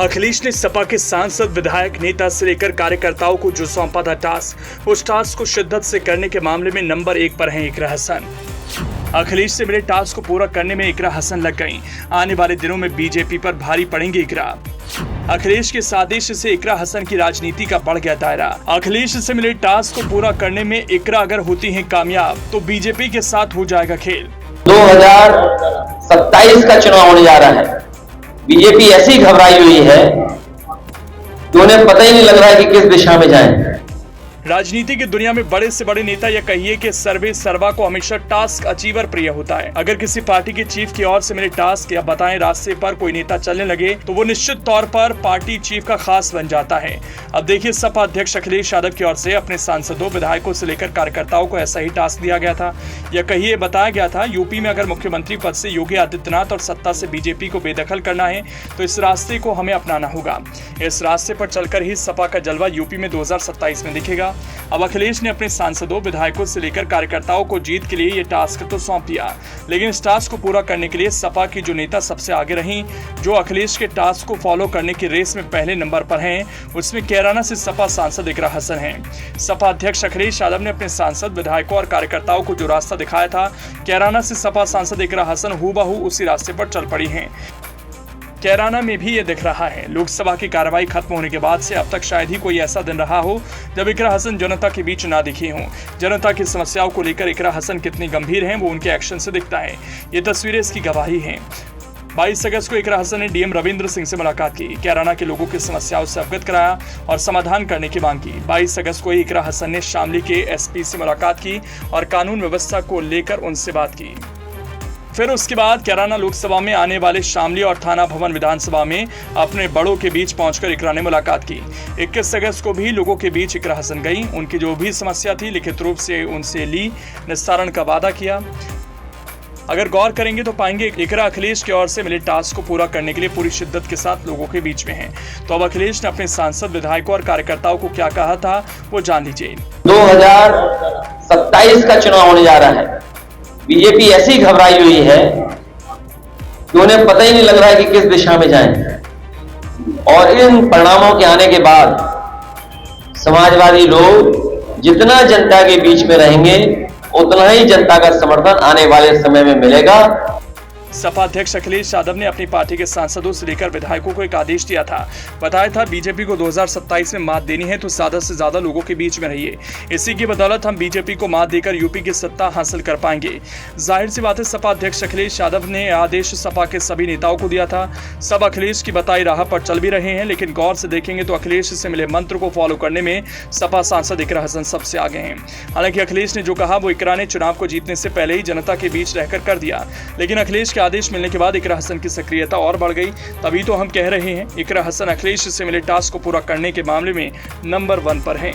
अखिलेश ने सपा के सांसद, विधायक, नेता से लेकर कार्यकर्ताओं को जो सौंपा था टास्क, उस टास्क को शिद्दत से करने के मामले में नंबर 1 पर हैं इकरा हसन। अखिलेश से मिले टास्क को पूरा करने में इकरा हसन लग गईं। आने वाले दिनों में बीजेपी पर भारी पड़ेंगे इकरा। अखिलेश के साजिश से इकरा हसन की राजनीति का बढ़ गया दायरा। अखिलेश से मिले टास्क को पूरा करने में इकरा अगर होती हैं कामयाब तो बीजेपी के साथ हो जाएगा खेल। 2027 का चुनाव होने जा रहा है। बीजेपी ऐसी घबराई हुई है कि उन्हें पता ही नहीं लग रहा है कि किस दिशा में जाएं। राजनीति की दुनिया में बड़े से बड़े नेता या कहिए कि सर्वे सर्वा को हमेशा टास्क अचीवर प्रिय होता है। अगर किसी पार्टी के चीफ की ओर से मिले टास्क या बताएं रास्ते पर कोई नेता चलने लगे तो वो निश्चित तौर पर पार्टी चीफ का खास बन जाता है। अब देखिए, सपा अध्यक्ष अखिलेश यादव की ओर से अपने सांसदों, विधायकों से लेकर कार्यकर्ताओं को ऐसा ही टास्क दिया गया था, या कहिए बताया गया था, यूपी में अगर मुख्यमंत्री पद से योगी आदित्यनाथ और सत्ता से बीजेपी को बेदखल करना है तो इस रास्ते को हमें अपनाना होगा। इस रास्ते पर चलकर ही सपा का जलवा यूपी में 2027 में दिखेगा। अब अखिलेश ने अपने सांसदों, विधायकों से लेकर कार्यकर्ताओं को जीत के लिए ये टास्क तो सौंप दिया, लेकिन इस टास्क को पूरा करने के लिए सपा की जो नेता सबसे आगे रहीं, जो अखिलेश के टास्क को फॉलो करने की रेस में पहले नंबर पर हैं, उसमें कैराना से सपा सांसद इकरा हसन हैं। सपा अध्यक्ष अखिलेश यादव ने अपने सांसद, विधायकों और कार्यकर्ताओं को जो रास्ता दिखाया था, कैराना से सपा सांसद इकरा हसन हूबहू उसी रास्ते पर चल पड़ी हैं। कैराना में भी ये दिख रहा है। लोकसभा की कार्रवाई खत्म होने के बाद से अब तक शायद ही कोई ऐसा दिन रहा हो जब इकरा हसन जनता के बीच ना दिखी हों। जनता की समस्याओं को लेकर इकरा हसन कितनी गंभीर हैं वो उनके एक्शन से दिखता है। ये तस्वीरें इसकी गवाही हैं। 22 अगस्त को इकरा हसन ने डीएम रविंद्र सिंह से मुलाकात की, कैराना के लोगों की समस्याओं से अवगत कराया और समाधान करने की मांग की। 22 अगस्त को ही इकरा हसन ने शामली के एसपी से मुलाकात की और कानून व्यवस्था को लेकर उनसे बात की। फिर उसके बाद कैराना लोकसभा में आने वाले शामली और थाना भवन विधानसभा में अपने बड़ों के बीच पहुंचकर इकरा ने मुलाकात की। 21 अगस्त को भी लोगों के बीच इकरा हसन गई, उनकी जो भी समस्या थी लिखित रूप से उनसे ली, निस्तारण का वादा किया। अगर गौर करेंगे तो पाएंगे इकरा अखिलेश की ओर से मिले टास्क को पूरा करने के लिए पूरी शिद्दत के साथ लोगों के बीच में है। तो अब अखिलेश ने अपने सांसद, विधायकों और कार्यकर्ताओं को क्या कहा था वो जान लीजिए। 2027 का चुनाव होने जा रहा है। बीजेपी ऐसी घबराई हुई है कि उन्हें पता ही नहीं लग रहा है कि किस दिशा में जाएं। और इन परिणामों के आने के बाद समाजवादी लोग जितना जनता के बीच में रहेंगे उतना ही जनता का समर्थन आने वाले समय में मिलेगा। सपा अध्यक्ष अखिलेश यादव ने अपनी पार्टी के सांसदों से लेकर विधायकों को एक आदेश दिया था। बताया था बीजेपी को 2027 में मात देनी है तो ज्यादा से ज्यादा लोगों के बीच में रहिए। इसी की बदौलत हम बीजेपी को मात देकर यूपी की सत्ता हासिल कर पाएंगे। जाहिर सी बात है, सपा अध्यक्ष अखिलेश यादव ने आदेश सपा के सभी नेताओं को दिया था। सब अखिलेश की बताई राह पर चल भी रहे हैं, लेकिन गौर से देखेंगे तो अखिलेश से मिले मंत्र को फॉलो करने में सपा सांसद इकरा हसन सबसे आगे हैं। हालांकि अखिलेश ने जो कहा वो इकरा ने चुनाव को जीतने से पहले ही जनता के बीच रहकर कर दिया, लेकिन अखिलेश के आदेश मिलने के बाद इकरा हसन की सक्रियता और बढ़ गई। तभी तो हम कह रहे हैं इकरा हसन अखिलेश से मिले टास्क को पूरा करने के मामले में नंबर 1 पर हैं।